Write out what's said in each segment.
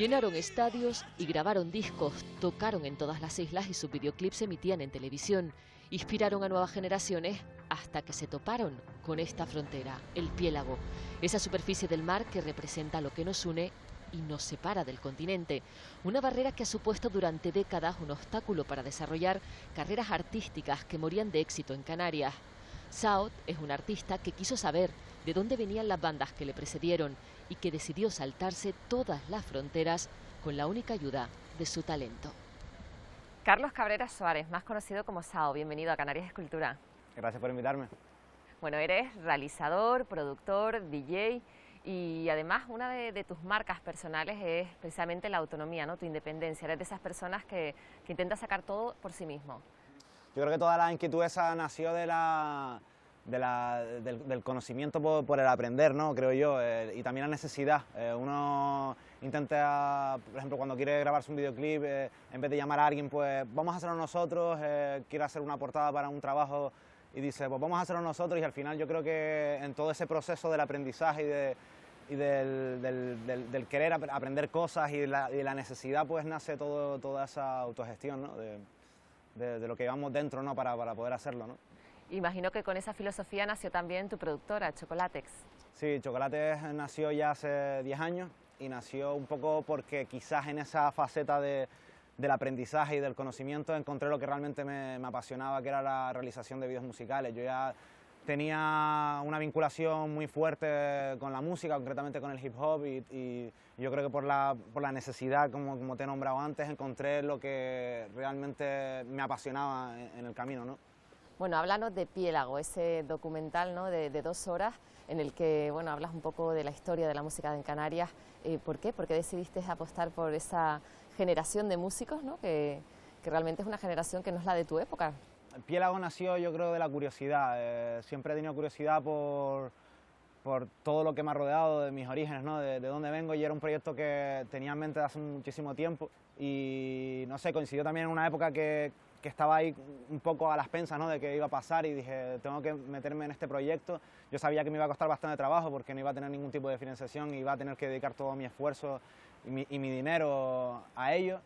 Llenaron estadios y grabaron discos, tocaron en todas las islas y sus videoclips se emitían en televisión. Inspiraron a nuevas generaciones hasta que se toparon con esta frontera, el Piélago, esa superficie del mar que representa lo que nos une y nos separa del continente. Una barrera que ha supuesto durante décadas un obstáculo para desarrollar carreras artísticas que morían de éxito en Canarias. Saot es un artista que quiso saber de dónde venían las bandas que le precedieron y que decidió saltarse todas las fronteras con la única ayuda de su talento. Carlos Cabrera Suárez, más conocido como Sao, bienvenido a Canarias Escultura. Gracias por invitarme. Bueno, eres realizador, productor, DJ y además una de tus marcas personales es precisamente la autonomía, ¿no? Tu independencia. Eres de esas personas que intenta sacar todo por sí mismo. Yo creo que toda la inquietud esa nació del conocimiento por el aprender, ¿no? Creo yo, y también la necesidad. Uno intenta, por ejemplo, cuando quiere grabarse un videoclip, en vez de llamar a alguien, pues vamos a hacerlo nosotros, quiere hacer una portada para un trabajo y dice, pues vamos a hacerlo nosotros, y al final yo creo que en todo ese proceso del aprendizaje y del querer aprender cosas y de la necesidad, pues nace toda esa autogestión, ¿no? De lo que llevamos dentro, ¿no? para poder hacerlo, ¿no? Imagino que con esa filosofía nació también tu productora, Chocolatex. Sí, Chocolatex nació ya hace 10 años y nació un poco porque quizás en esa faceta del aprendizaje y del conocimiento encontré lo que realmente me apasionaba, que era la realización de vídeos musicales. Yo ya tenía una vinculación muy fuerte con la música, concretamente con el hip hop, y yo creo que por la necesidad, como te he nombrado antes, encontré lo que realmente me apasionaba en el camino, ¿no? Bueno, háblanos de Piélago, ese documental, ¿no? de 2 horas en el que bueno, hablas un poco de la historia de la música en Canarias. ¿Por qué? ¿Por qué decidiste apostar por esa generación de músicos, ¿no? que realmente es una generación que no es la de tu época? Piélago nació, yo creo, de la curiosidad. Siempre he tenido curiosidad por todo lo que me ha rodeado, de mis orígenes, ¿no? de dónde vengo, y era un proyecto que tenía en mente hace muchísimo tiempo y, no sé, coincidió también en una época que estaba ahí un poco a las pensas, ¿no? de qué iba a pasar, y dije, tengo que meterme en este proyecto. Yo sabía que me iba a costar bastante trabajo porque no iba a tener ningún tipo de financiación, iba a tener que dedicar todo mi esfuerzo y mi dinero a ello,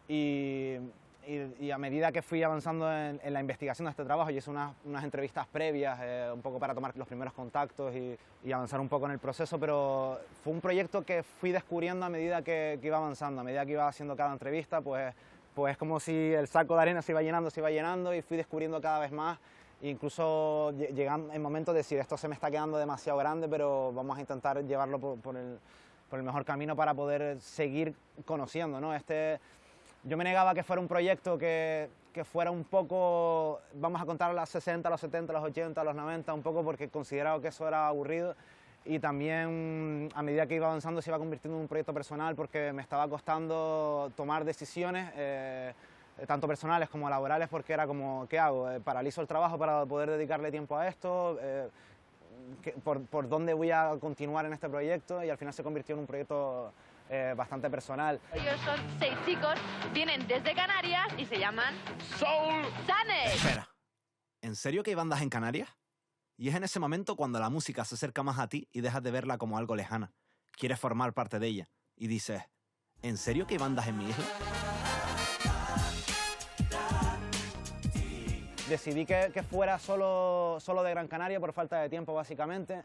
y a medida que fui avanzando en la investigación de este trabajo, y hice unas entrevistas previas, un poco para tomar los primeros contactos y avanzar un poco en el proceso, pero fue un proyecto que fui descubriendo a medida que iba avanzando, a medida que iba haciendo cada entrevista, pues como si el saco de arena se iba llenando, y fui descubriendo cada vez más, e incluso llegando el momento de decir, esto se me está quedando demasiado grande, pero vamos a intentar llevarlo por el mejor camino para poder seguir conociendo, ¿no? Yo me negaba que fuera un proyecto que fuera un poco, vamos a contar los 60, los 70, los 80, los 90, un poco porque consideraba que eso era aburrido, y también a medida que iba avanzando se iba convirtiendo en un proyecto personal porque me estaba costando tomar decisiones, tanto personales como laborales, porque era como, ¿qué hago? ¿Paralizo el trabajo para poder dedicarle tiempo a esto? ¿Por dónde voy a continuar en este proyecto? Y al final se convirtió en un proyecto bastante personal. Ellos son 6 chicos, vienen desde Canarias y se llaman Soul Sanes. Espera, ¿en serio que hay bandas en Canarias? Y es en ese momento cuando la música se acerca más a ti y dejas de verla como algo lejana. Quieres formar parte de ella y dices, ¿en serio que hay bandas en mi isla? Decidí que fuera solo de Gran Canaria por falta de tiempo, básicamente,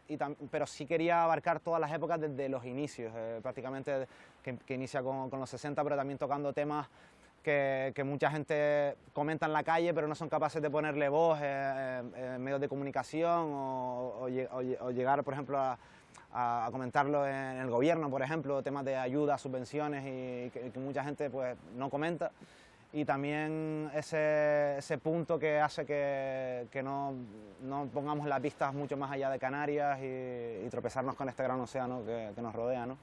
pero sí quería abarcar todas las épocas desde los inicios, prácticamente que inicia con los 60, pero también tocando temas que mucha gente comenta en la calle, pero no son capaces de ponerle voz en medios de comunicación o llegar, por ejemplo, a comentarlo en el gobierno, por ejemplo, temas de ayuda, subvenciones, y que mucha gente pues no comenta. Y también ese punto que hace que no pongamos las vistas mucho más allá de Canarias y tropezarnos con este gran océano que nos rodea, ¿no?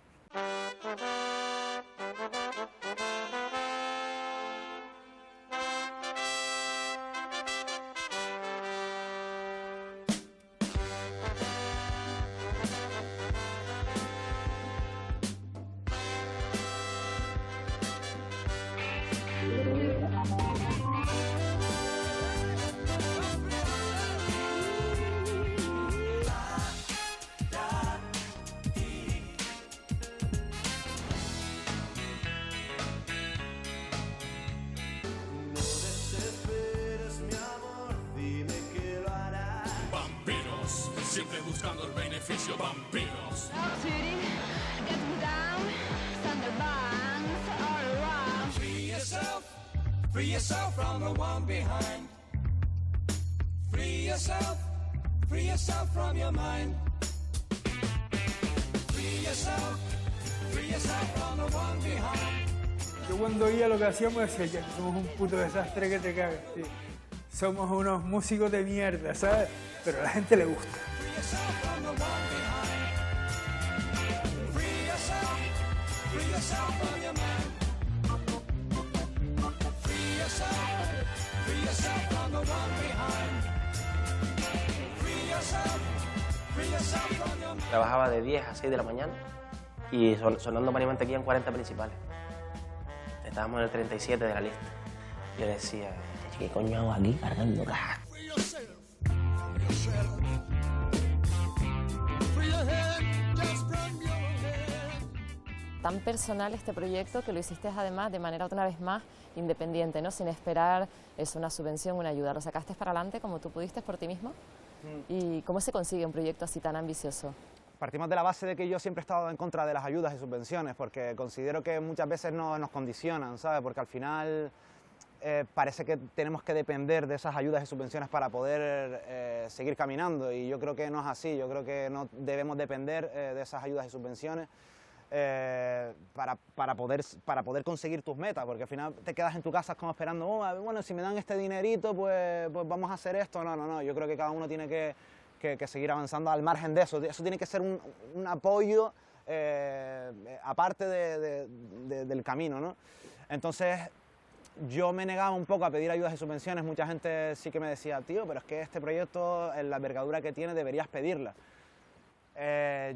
yourself from the one behind. Free yourself from your mind. Free yourself from the one behind. Yo cuando oía lo que hacíamos decía que somos un puto desastre que te cagas, tío. Somos unos músicos de mierda, ¿sabes? Pero a la gente le gusta. Trabajaba de 10 a 6 de la mañana y sonando Mari Mantequilla en 40 principales. Estábamos en el 37 de la lista. Yo decía, ¿qué coño hago aquí cargando cajas? Tan personal este proyecto que lo hiciste además de manera una vez más independiente, ¿no? Sin esperar una subvención, una ayuda. ¿Lo sacaste para adelante como tú pudiste por ti mismo? ¿Y cómo se consigue un proyecto así tan ambicioso? Partimos de la base de que yo siempre he estado en contra de las ayudas y subvenciones, porque considero que muchas veces nos condicionan, ¿sabes? Porque al final parece que tenemos que depender de esas ayudas y subvenciones para poder seguir caminando, y yo creo que no es así. Yo creo que no debemos depender de esas ayudas y subvenciones para poder conseguir tus metas, porque al final te quedas en tu casa como esperando, bueno, si me dan este dinerito, pues vamos a hacer esto. No, yo creo que cada uno tiene que seguir avanzando al margen de eso. Eso tiene que ser un apoyo aparte del camino, ¿no? Entonces, yo me negaba un poco a pedir ayudas y subvenciones. Mucha gente sí que me decía, tío, pero es que este proyecto, en la envergadura que tiene, deberías pedirla.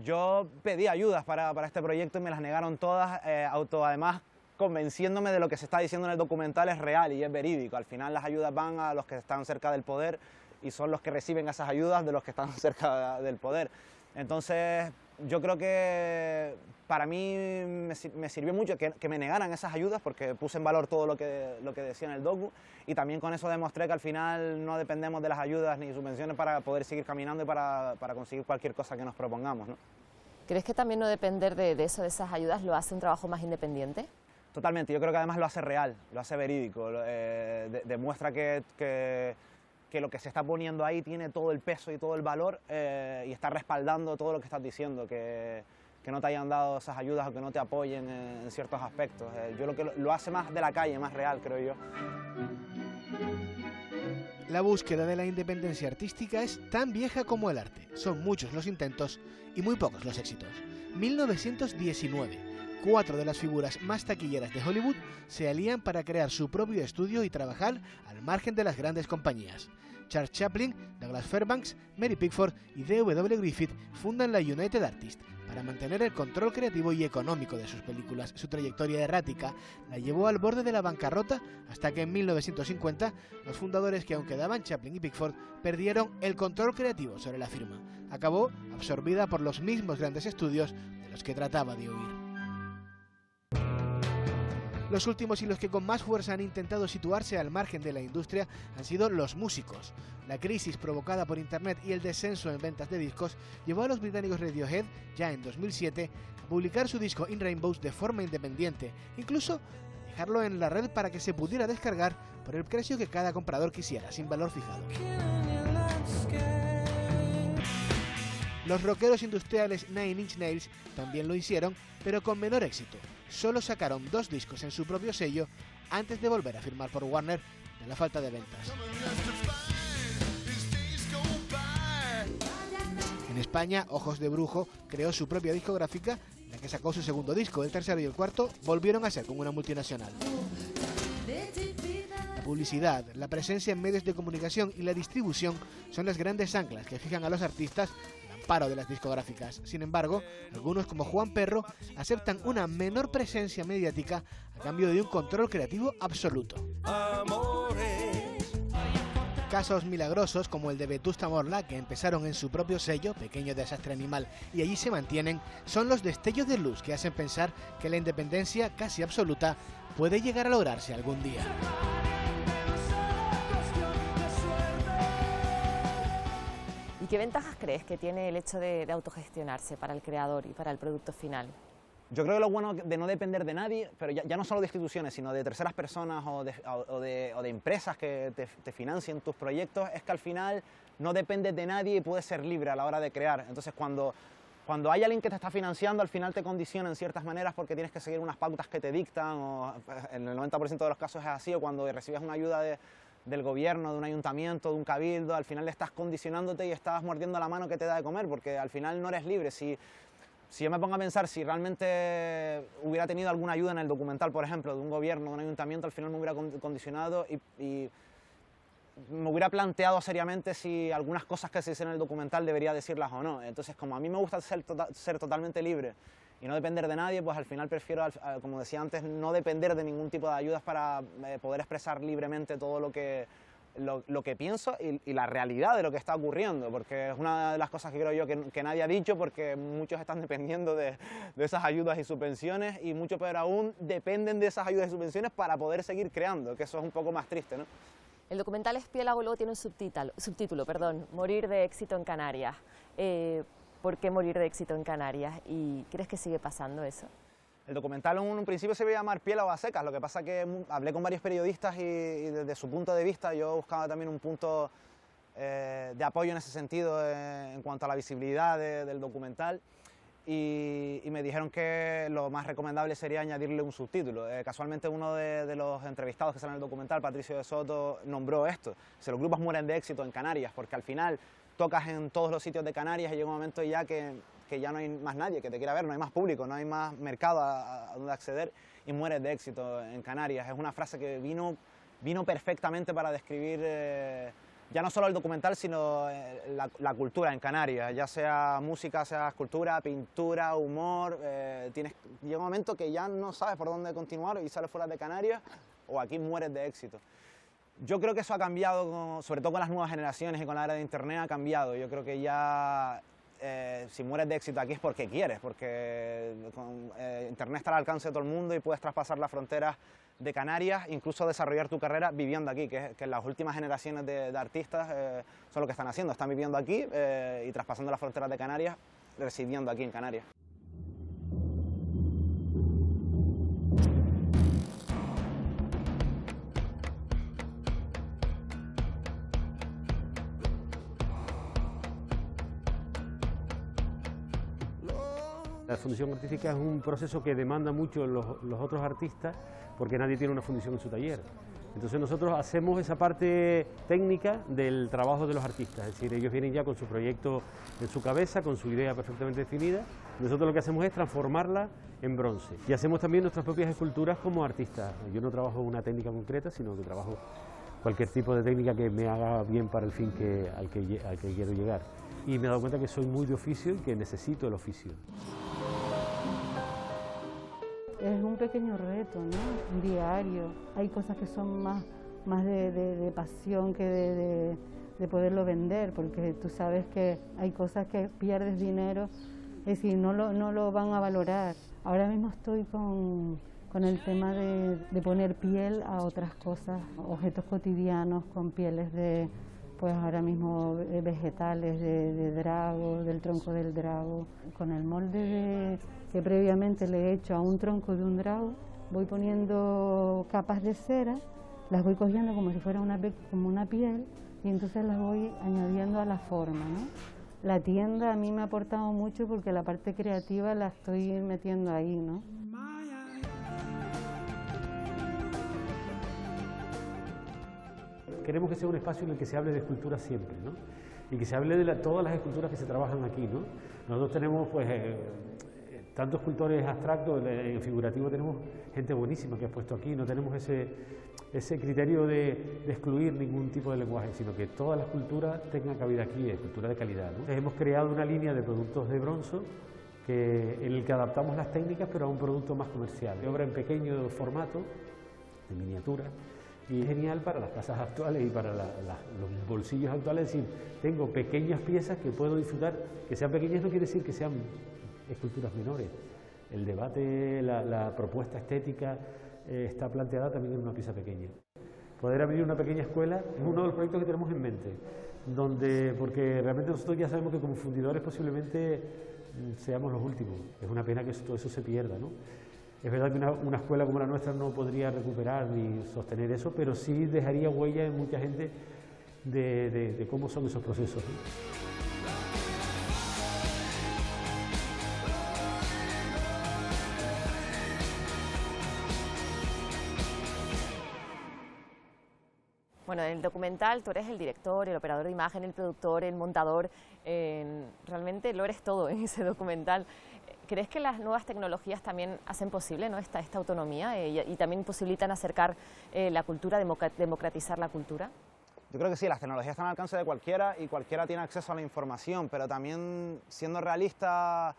Yo pedí ayudas para este proyecto y me las negaron todas, además convenciéndome de lo que se está diciendo en el documental es real y es verídico. Al final las ayudas van a los que están cerca del poder y son los que reciben esas ayudas de los que están cerca del poder. Entonces, yo creo que para mí me sirvió mucho que me negaran esas ayudas, porque puse en valor todo lo que decía en el docu, y también con eso demostré que al final no dependemos de las ayudas ni subvenciones para poder seguir caminando y para conseguir cualquier cosa que nos propongamos, ¿no? ¿Crees que también no depender de esas ayudas lo hace un trabajo más independiente? Totalmente, yo creo que además lo hace real, lo hace verídico, demuestra que lo que se está poniendo ahí tiene todo el peso y todo el valor, y está respaldando todo lo que estás diciendo, que no te hayan dado esas ayudas o que no te apoyen en ciertos aspectos. Yo lo que lo hace más de la calle, más real, creo yo. La búsqueda de la independencia artística es tan vieja como el arte. Son muchos los intentos y muy pocos los éxitos. 1919. 4 de las figuras más taquilleras de Hollywood se alían para crear su propio estudio y trabajar al margen de las grandes compañías. Charles Chaplin, Douglas Fairbanks, Mary Pickford y D.W. Griffith fundan la United Artists para mantener el control creativo y económico de sus películas. Su trayectoria errática la llevó al borde de la bancarrota hasta que en 1950 los fundadores que aún quedaban, Chaplin y Pickford, perdieron el control creativo sobre la firma. Acabó absorbida por los mismos grandes estudios de los que trataba de huir. Los últimos y los que con más fuerza han intentado situarse al margen de la industria han sido los músicos. La crisis provocada por Internet y el descenso en ventas de discos llevó a los británicos Radiohead, ya en 2007, a publicar su disco In Rainbows de forma independiente, incluso a dejarlo en la red para que se pudiera descargar por el precio que cada comprador quisiera, sin valor fijado. Los rockeros industriales Nine Inch Nails también lo hicieron, pero con menor éxito. Solo sacaron 2 discos en su propio sello antes de volver a firmar por Warner de la falta de ventas. En España, Ojos de Brujo creó su propia discográfica, la que sacó su segundo disco. El tercero y el cuarto volvieron a ser con una multinacional. La publicidad, la presencia en medios de comunicación y la distribución son las grandes anclas que fijan a los artistas al amparo de las discográficas. Sin embargo, algunos como Juan Perro aceptan una menor presencia mediática a cambio de un control creativo absoluto. Casos milagrosos como el de Vetusta Morla, que empezaron en su propio sello, Pequeño Desastre Animal, y allí se mantienen, son los destellos de luz que hacen pensar que la independencia casi absoluta puede llegar a lograrse algún día. ¿Y qué ventajas crees que tiene el hecho de autogestionarse para el creador y para el producto final? Yo creo que lo bueno de no depender de nadie, pero ya no solo de instituciones, sino de terceras personas o de empresas que te financien tus proyectos, es que al final no dependes de nadie y puedes ser libre a la hora de crear. Entonces cuando hay alguien que te está financiando, al final te condiciona en ciertas maneras porque tienes que seguir unas pautas que te dictan, o en el 90% de los casos es así, o cuando recibes una ayuda del gobierno, de un ayuntamiento, de un cabildo, al final estás condicionándote y estás mordiendo la mano que te da de comer, porque al final no eres libre. Si yo me pongo a pensar, si realmente hubiera tenido alguna ayuda en el documental, por ejemplo, de un gobierno, de un ayuntamiento, al final me hubiera condicionado y me hubiera planteado seriamente si algunas cosas que se dicen en el documental debería decirlas o no. Entonces, como a mí me gusta ser totalmente libre y no depender de nadie, pues al final prefiero, como decía antes, no depender de ningún tipo de ayudas para poder expresar libremente todo lo que pienso y la realidad de lo que está ocurriendo, porque es una de las cosas que creo yo que nadie ha dicho, porque muchos están dependiendo de esas ayudas y subvenciones, y mucho peor aún, dependen de esas ayudas y subvenciones para poder seguir creando, que eso es un poco más triste, ¿no? El documental Espiélago luego tiene un subtítulo, Morir de éxito en Canarias. ¿Por qué morir de éxito en Canarias? ¿Y crees que sigue pasando eso? El documental en un principio se iba a llamar Piélago a secas, lo que pasa que hablé con varios periodistas y desde su punto de vista yo buscaba también un punto de apoyo en ese sentido en cuanto a la visibilidad del documental, y me dijeron que lo más recomendable sería añadirle un subtítulo. Casualmente uno de los entrevistados que sale en el documental, Patricio de Soto, nombró esto: si los grupos mueren de éxito en Canarias, porque al final tocas en todos los sitios de Canarias y llega un momento ya que ya no hay más nadie que te quiera ver, no hay más público, no hay más mercado a donde acceder, y mueres de éxito en Canarias. Es una frase que vino perfectamente para describir ya no solo el documental, sino la cultura en Canarias, ya sea música, sea escultura, pintura, humor. Llega un momento que ya no sabes por dónde continuar y sales fuera de Canarias o aquí mueres de éxito. Yo creo que eso ha cambiado, sobre todo con las nuevas generaciones y con la era de Internet ha cambiado. Yo creo que ya si mueres de éxito aquí es porque quieres, porque Internet está al alcance de todo el mundo y puedes traspasar las fronteras de Canarias, incluso desarrollar tu carrera viviendo aquí, que las últimas generaciones de artistas son lo que están haciendo, están viviendo aquí y traspasando las fronteras de Canarias, residiendo aquí en Canarias. La fundición artística es un proceso que demanda mucho los otros artistas, porque nadie tiene una fundición en su taller. Entonces nosotros hacemos esa parte técnica del trabajo de los artistas, es decir, ellos vienen ya con su proyecto en su cabeza, con su idea perfectamente definida. Nosotros lo que hacemos es transformarla en bronce. Y hacemos también nuestras propias esculturas como artistas. Yo no trabajo una técnica concreta, sino que trabajo cualquier tipo de técnica que me haga bien para el fin al que quiero llegar. Y me he dado cuenta que soy muy de oficio y que necesito el oficio. Es un pequeño reto, ¿no? Un diario. Hay cosas que son más de pasión que de poderlo vender, porque tú sabes que hay cosas que pierdes dinero, es decir, no lo van a valorar. Ahora mismo estoy con el tema de poner piel a otras cosas, objetos cotidianos con pieles pues ahora mismo vegetales, de drago, del tronco del drago. Con el molde que previamente le he hecho a un tronco de un drago, voy poniendo capas de cera, las voy cogiendo como si fuera como una piel, y entonces las voy añadiendo a la forma, ¿no? La tienda a mí me ha aportado mucho porque la parte creativa la estoy metiendo ahí, ¿no? Queremos que sea un espacio en el que se hable de escultura siempre, ¿no? Y que se hable de todas las esculturas que se trabajan aquí, ¿no? Nosotros tenemos, pues, tanto escultores abstractos, en figurativo tenemos gente buenísima que has puesto aquí, no tenemos ese criterio de excluir ningún tipo de lenguaje, sino que toda la escultura tenga cabida aquí, escultura de calidad, ¿no? Entonces, hemos creado una línea de productos de bronce en el que adaptamos las técnicas, pero a un producto más comercial, de obra en pequeño formato, de miniatura. Y es genial para las casas actuales y para los bolsillos actuales, es decir, tengo pequeñas piezas que puedo disfrutar. Que sean pequeñas no quiere decir que sean esculturas menores. El debate, la propuesta estética está planteada también en una pieza pequeña. Poder abrir una pequeña escuela es uno de los proyectos que tenemos en mente, porque realmente nosotros ya sabemos que como fundidores posiblemente seamos los últimos. Es una pena que todo eso se pierda, ¿no? Es verdad que una escuela como la nuestra no podría recuperar ni sostener eso, pero sí dejaría huella en mucha gente de cómo son esos procesos, ¿no? Bueno, en el documental tú eres el director, el operador de imagen, el productor, el montador, realmente lo eres todo en ese documental. ¿Crees que las nuevas tecnologías también hacen posible, ¿no?, esta autonomía y también posibilitan acercar la cultura, democratizar la cultura? Yo creo que sí, las tecnologías están al alcance de cualquiera y cualquiera tiene acceso a la información, pero también, siendo realista,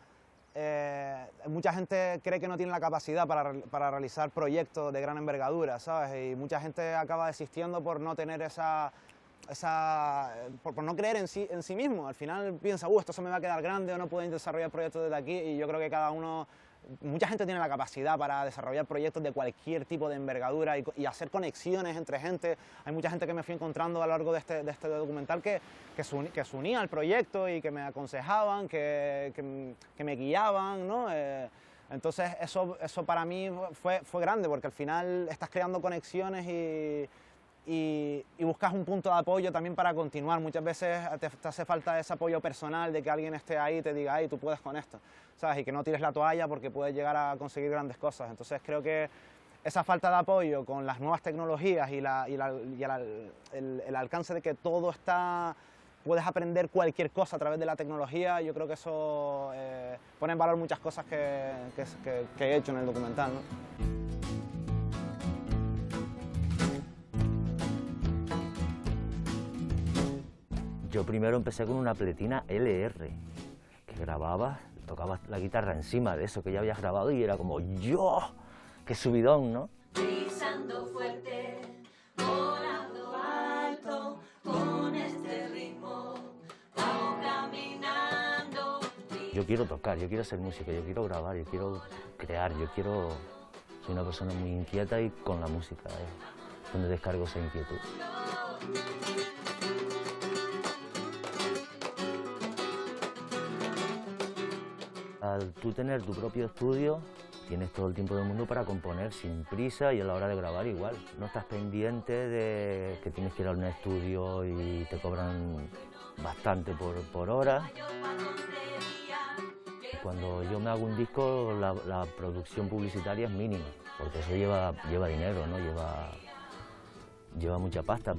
mucha gente cree que no tiene la capacidad para realizar proyectos de gran envergadura, ¿sabes? Y mucha gente acaba desistiendo por no tener por no creer en sí mismo. Al final piensa, esto se me va a quedar grande o no puedo desarrollar proyectos desde aquí, y yo creo que mucha gente tiene la capacidad para desarrollar proyectos de cualquier tipo de envergadura y hacer conexiones entre gente. Hay mucha gente que me fui encontrando a lo largo de este documental que se unía al proyecto y que me aconsejaban, que me guiaban, ¿no? Entonces eso para mí fue grande, porque al final estás creando conexiones y buscas un punto de apoyo también para continuar. Muchas veces te hace falta ese apoyo personal de que alguien esté ahí y te diga, tú puedes con esto, ¿sabes? Y que no tires la toalla porque puedes llegar a conseguir grandes cosas. Entonces creo que esa falta de apoyo con las nuevas tecnologías y el alcance de que todo puedes aprender cualquier cosa a través de la tecnología, yo creo que eso pone en valor muchas cosas que he hecho en el documental, ¿no? Yo primero empecé con una pletina LR, que grababas, tocabas la guitarra encima de eso que ya habías grabado y era como ¡yo! ¡Qué subidón!, ¿no? Pisando fuerte, volando alto, con este ritmo, vamos caminando. Yo quiero tocar, yo quiero hacer música, yo quiero grabar, yo quiero crear, soy una persona muy inquieta y con la música es donde descargo esa inquietud. Al tú tener tu propio estudio, tienes todo el tiempo del mundo para componer sin prisa y a la hora de grabar igual. No estás pendiente de que tienes que ir a un estudio y te cobran bastante por hora. Cuando yo me hago un disco, la producción publicitaria es mínima, porque eso lleva dinero, ¿no? Lleva mucha pasta.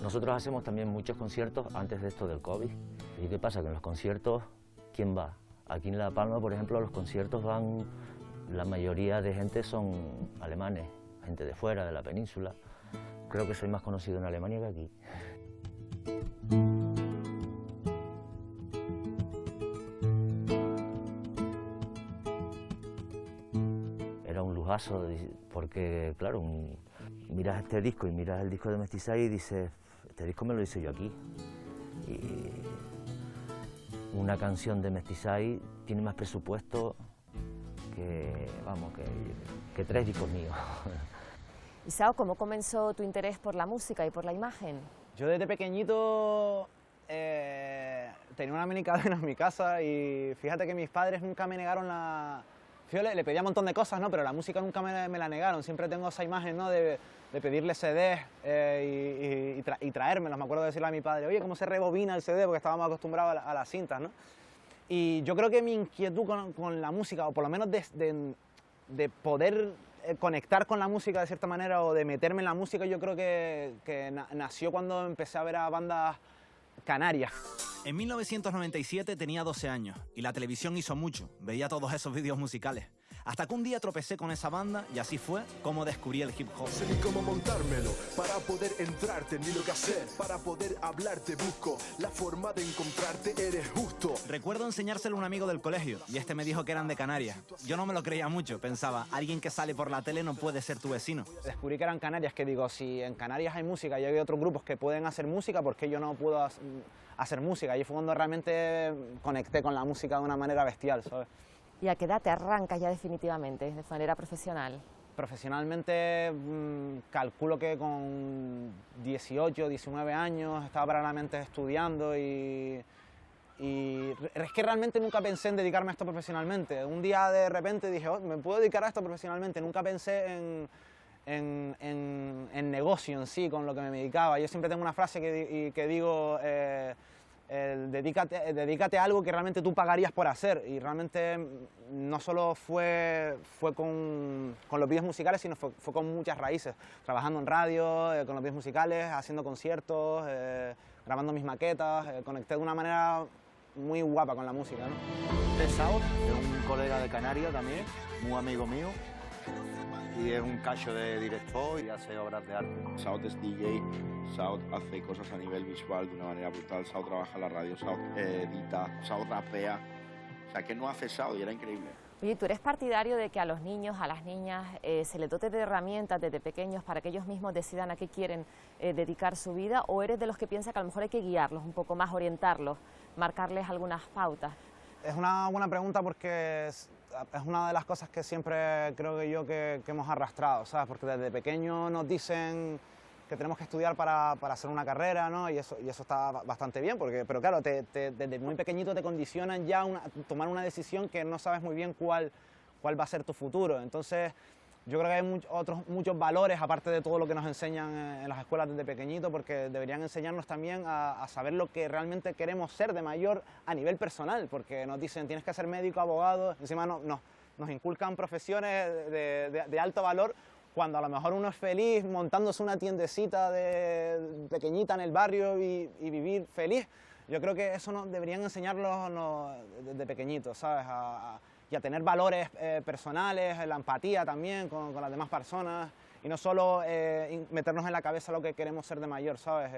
Nosotros hacemos también muchos conciertos antes de esto del COVID. ¿Y qué pasa? Que en los conciertos, ¿quién va? Aquí en La Palma, por ejemplo, a los conciertos van, la mayoría de gente son alemanes, gente de fuera, de la península. Creo que soy más conocido en Alemania que aquí. Era un lujazo, porque claro, miras este disco y miras el disco de Mestizaje y dices, este disco me lo hice yo aquí. Y una canción de Mestizaje tiene más presupuesto que 3 discos míos. Isao, ¿cómo comenzó tu interés por la música y por la imagen? Yo desde pequeñito tenía una minicadena en mi casa y fíjate que mis padres nunca me negaron Yo le pedía un montón de cosas, ¿no? Pero la música nunca me la negaron. Siempre tengo esa imagen, ¿no?, de pedirle CDs y traérmelos. Me acuerdo de decirle a mi padre, oye, ¿cómo se rebobina el CD? Porque estábamos acostumbrados a las cintas, ¿no? Y yo creo que mi inquietud con la música, o por lo menos de poder conectar con la música de cierta manera o de meterme en la música, yo creo que nació cuando empecé a ver a bandas canarias. En 1997 tenía 12 años y la televisión hizo mucho, veía todos esos vídeos musicales. Hasta que un día tropecé con esa banda y así fue como descubrí el hip hop. Sé ni cómo montármelo para poder entrarte, ni lo que hacer para poder hablarte. Busco la forma de encontrarte, eres justo. Recuerdo enseñárselo a un amigo del colegio y este me dijo que eran de Canarias. Yo no me lo creía mucho, pensaba, alguien que sale por la tele no puede ser tu vecino. Descubrí que eran Canarias, que digo, si en Canarias hay música y hay otros grupos que pueden hacer música, ¿por qué yo no puedo hacer música? Ahí fue cuando realmente conecté con la música de una manera bestial, ¿sabes? ¿Y a qué edad te arrancas ya definitivamente, de manera profesional? Profesionalmente calculo que con 18, 19 años estaba paralelamente estudiando y es que realmente nunca pensé en dedicarme a esto profesionalmente. Un día de repente dije, oh, me puedo dedicar a esto profesionalmente. Nunca pensé en negocio en sí, con lo que me dedicaba. Yo siempre tengo una frase que digo, dedícate a algo que realmente tú pagarías por hacer. Y realmente no solo fue con los vídeos musicales, sino fue con muchas raíces. Trabajando en radio, con los vídeos musicales, haciendo conciertos, grabando mis maquetas. Conecté de una manera muy guapa con la música, ¿no? Saut es un colega de Canarias también, muy amigo mío, y es un cacho de director y hace obras de arte. Saut es DJ, Saut hace cosas a nivel visual de una manera brutal, Saut trabaja en la radio, Saut edita, Saut rapea, o sea, que no hace Saut y era increíble. Oye, ¿tú eres partidario de que a los niños, a las niñas, se les dote de herramientas desde pequeños para que ellos mismos decidan a qué quieren dedicar su vida? ¿O eres de los que piensa que a lo mejor hay que guiarlos un poco más, orientarlos, marcarles algunas pautas? Es una buena pregunta porque es una de las cosas que siempre creo que hemos arrastrado, ¿sabes? Porque desde pequeño nos dicen que tenemos que estudiar para hacer una carrera, ¿no? Y eso está bastante bien, pero claro, desde muy pequeñito te condicionan ya a tomar una decisión que no sabes muy bien cuál va a ser tu futuro. Entonces, yo creo que hay muchos valores, aparte de todo lo que nos enseñan en las escuelas desde pequeñito, porque deberían enseñarnos también a saber lo que realmente queremos ser de mayor a nivel personal, porque nos dicen tienes que ser médico, abogado, encima nos inculcan profesiones de alto valor, cuando a lo mejor uno es feliz montándose una tiendecita pequeñita en el barrio y vivir feliz. Yo creo que eso nos deberían enseñarlos desde pequeñitos, ¿sabes? Y a tener valores personales, la empatía también con las demás personas y no solo meternos en la cabeza lo que queremos ser de mayor, ¿sabes?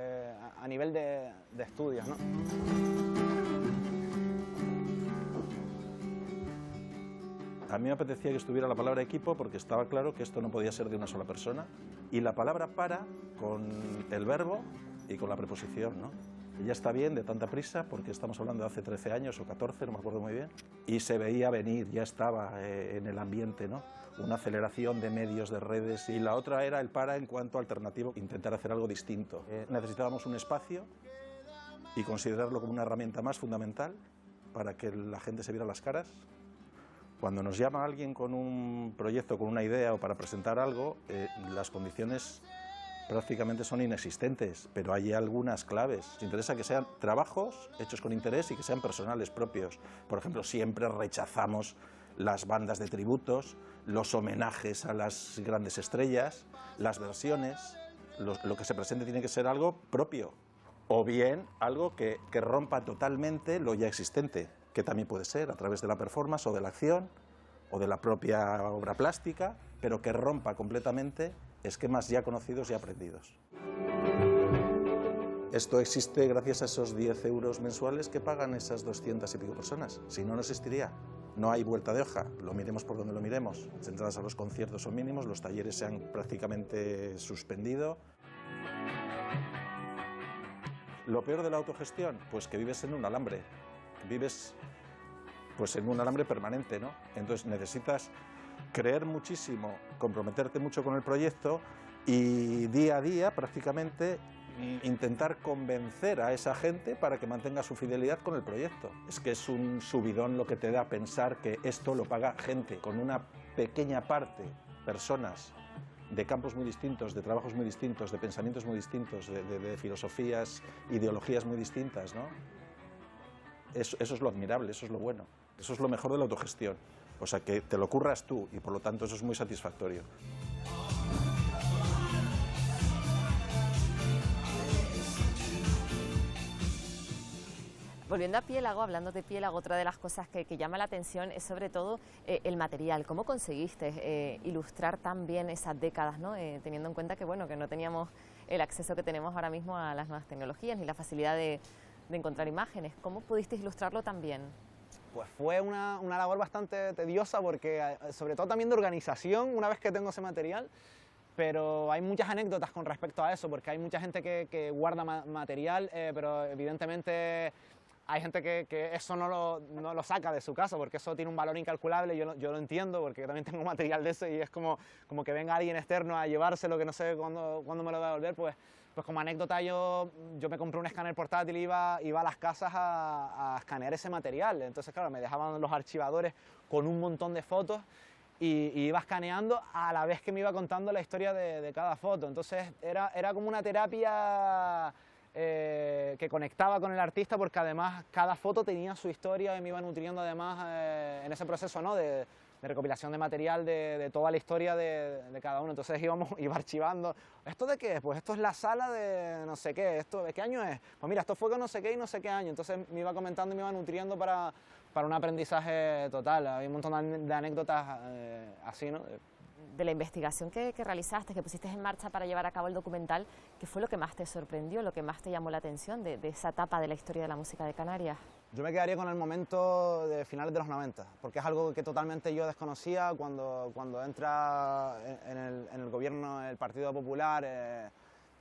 A nivel de estudios, ¿no? A mí me apetecía que estuviera la palabra equipo porque estaba claro que esto no podía ser de una sola persona y la palabra para con el verbo y con la preposición, ¿no? Ya está bien de tanta prisa porque estamos hablando de hace 13 años o 14, no me acuerdo muy bien, y se veía venir, ya estaba en el ambiente, ¿no? Una aceleración de medios, de redes, y la otra era el para en cuanto a alternativo, intentar hacer algo distinto. Necesitábamos un espacio y considerarlo como una herramienta más fundamental para que la gente se viera las caras. Cuando nos llama alguien con un proyecto, con una idea o para presentar algo, las condiciones prácticamente son inexistentes, pero hay algunas claves. Nos interesa que sean trabajos hechos con interés y que sean personales propios. Por ejemplo, siempre rechazamos las bandas de tributos, los homenajes a las grandes estrellas, las versiones. Lo que se presente tiene que ser algo propio, o bien algo que rompa totalmente lo ya existente, que también puede ser a través de la performance o de la acción o de la propia obra plástica, pero que rompa completamente esquemas ya conocidos y aprendidos. Esto existe gracias a esos 10 euros mensuales que pagan esas 200 y pico personas. Si no, no existiría. No hay vuelta de hoja, lo miremos por donde lo miremos. Las entradas a los conciertos son mínimos, los talleres se han prácticamente suspendido. Lo peor de la autogestión, pues que vives en un alambre. Vives pues en un alambre permanente, ¿no? Entonces necesitas creer muchísimo, comprometerte mucho con el proyecto y día a día prácticamente intentar convencer a esa gente para que mantenga su fidelidad con el proyecto. Es que es un subidón lo que te da pensar que esto lo paga gente con una pequeña parte, personas de campos muy distintos, de trabajos muy distintos, de pensamientos muy distintos, de filosofías, ideologías muy distintas, ¿no? Eso es lo admirable, eso es lo bueno, eso es lo mejor de la autogestión. O sea, que te lo curras tú y por lo tanto eso es muy satisfactorio. Volviendo a Piélago, hablando de Piélago, otra de las cosas que llama la atención es sobre todo el material. ¿Cómo conseguiste ilustrar tan bien esas décadas, ¿no? Teniendo en cuenta que, bueno, que no teníamos el acceso que tenemos ahora mismo a las nuevas tecnologías ni la facilidad de encontrar imágenes? ¿Cómo pudiste ilustrarlo tan bien? Pues fue una labor bastante tediosa porque, sobre todo también de organización, una vez que tengo ese material, pero hay muchas anécdotas con respecto a eso, porque hay mucha gente que guarda material, pero evidentemente hay gente que eso no lo saca de su casa, porque eso tiene un valor incalculable, yo lo entiendo, porque yo también tengo material de eso y es como que venga alguien externo a llevárselo, que no sé cuándo me lo va a devolver, pues Pues como anécdota yo me compré un escáner portátil y iba a las casas a escanear ese material. Entonces, claro, me dejaban los archivadores con un montón de fotos y iba escaneando a la vez que me iba contando la historia de cada foto. Entonces era como una terapia que conectaba con el artista, porque además cada foto tenía su historia y me iba nutriendo además en ese proceso, ¿no?, de recopilación de material de toda la historia de cada uno. Entonces iba archivando. ¿Esto de qué es? Pues esto es la sala de no sé qué. ¿Esto de qué año es? Pues mira, esto fue con no sé qué y no sé qué año. Entonces me iba comentando y me iba nutriendo para un aprendizaje total. Hay un montón de anécdotas así, ¿no? De la investigación que realizaste, que pusiste en marcha para llevar a cabo el documental, ¿qué fue lo que más te sorprendió, lo que más te llamó la atención de esa etapa de la historia de la música de Canarias? Yo me quedaría con el momento de finales de los 90, porque es algo que totalmente yo desconocía cuando entra en el gobierno el Partido Popular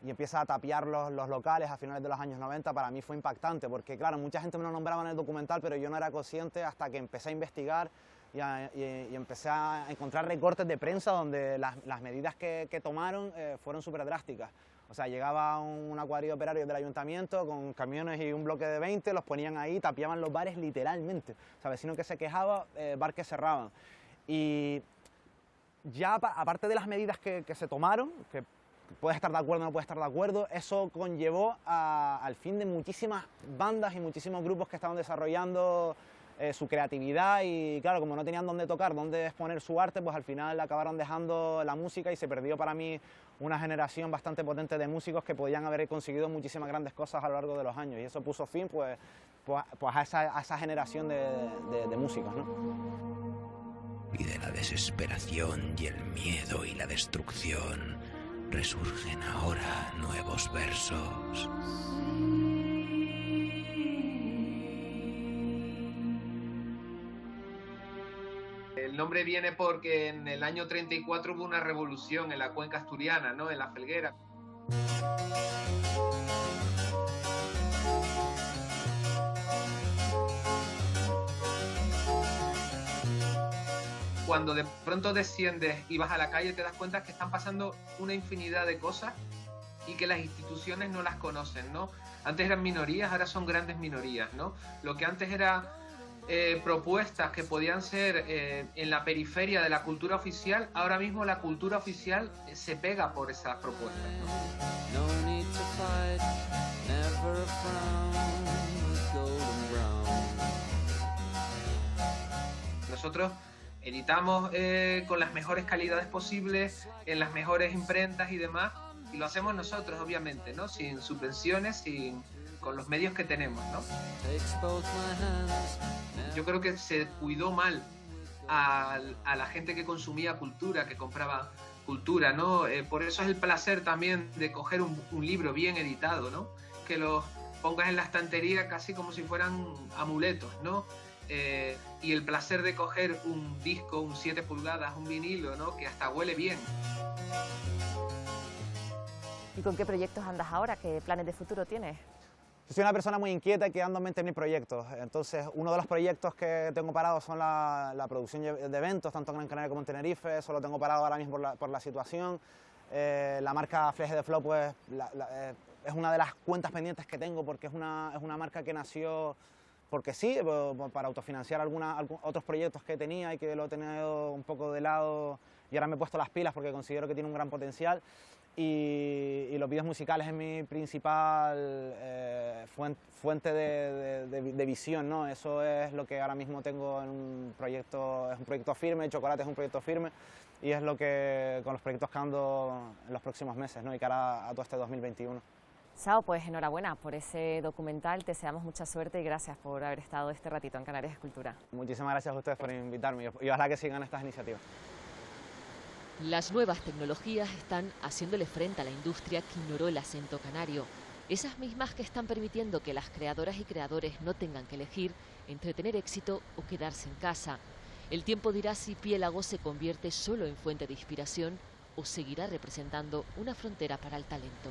y empieza a tapiar los locales a finales de los años 90. Para mí fue impactante, porque claro, mucha gente me lo nombraba en el documental, pero yo no era consciente hasta que empecé a investigar y empecé a encontrar recortes de prensa donde las medidas que tomaron fueron súper drásticas. O sea, llegaba una cuadrilla de operarios del ayuntamiento con camiones y un bloque de 20, los ponían ahí, tapiaban los bares literalmente. O sea, vecino que se quejaba, bar que cerraban. Y ya aparte de las medidas que se tomaron, que puedes estar de acuerdo o no puedes estar de acuerdo, eso conllevó al fin de muchísimas bandas y muchísimos grupos que estaban desarrollando su creatividad, y claro, como no tenían dónde tocar, dónde exponer su arte, pues al final acabaron dejando la música y se perdió para mí una generación bastante potente de músicos que podían haber conseguido muchísimas grandes cosas a lo largo de los años, y eso puso fin pues a esa generación de músicos, ¿no? Y de la desesperación y el miedo y la destrucción resurgen ahora nuevos versos. El nombre viene porque en el año 34 hubo una revolución en la cuenca asturiana, ¿no?, en la Felguera. Cuando de pronto desciendes y vas a la calle te das cuenta que están pasando una infinidad de cosas y que las instituciones no las conocen, ¿no? Antes eran minorías, ahora son grandes minorías, ¿no? Lo que antes era propuestas que podían ser en la periferia de la cultura oficial, ahora mismo la cultura oficial se pega por esas propuestas, ¿no? Nosotros editamos con las mejores calidades posibles, en las mejores imprentas y demás, y lo hacemos nosotros, obviamente, ¿no?, sin subvenciones, con los medios que tenemos, ¿no? Yo creo que se cuidó mal a la gente que consumía cultura, que compraba cultura, ¿no? Por eso es el placer también de coger un libro bien editado, ¿no? Que los pongas en la estantería casi como si fueran amuletos, ¿no? Y el placer de coger un disco, un 7 pulgadas, un vinilo, ¿no?, que hasta huele bien. ¿Y con qué proyectos andas ahora? ¿Qué planes de futuro tienes? Yo soy una persona muy inquieta y que ando en mente mis proyectos. Entonces, uno de los proyectos que tengo parados son la producción de eventos, tanto en Gran Canaria como en Tenerife. Eso lo tengo parado ahora mismo por la situación. La marca Fleje de Flow, pues, es una de las cuentas pendientes que tengo, porque es una marca que nació porque sí, para autofinanciar otros proyectos que tenía y que lo he tenido un poco de lado, y ahora me he puesto las pilas porque considero que tiene un gran potencial. Y los vídeos musicales es mi principal fuente de visión, ¿no? Eso es lo que ahora mismo tengo en un proyecto, es un proyecto firme, Chocolate es un proyecto firme, y es lo que con los proyectos que ando en los próximos meses, ¿no?, y cara a todo este 2021. Sao, pues enhorabuena por ese documental, te deseamos mucha suerte y gracias por haber estado este ratito en Canarias Escultura. Muchísimas gracias a ustedes por invitarme y ojalá que sigan estas iniciativas. Las nuevas tecnologías están haciéndole frente a la industria que ignoró el acento canario. Esas mismas que están permitiendo que las creadoras y creadores no tengan que elegir entre tener éxito o quedarse en casa. El tiempo dirá si Piélago se convierte solo en fuente de inspiración o seguirá representando una frontera para el talento.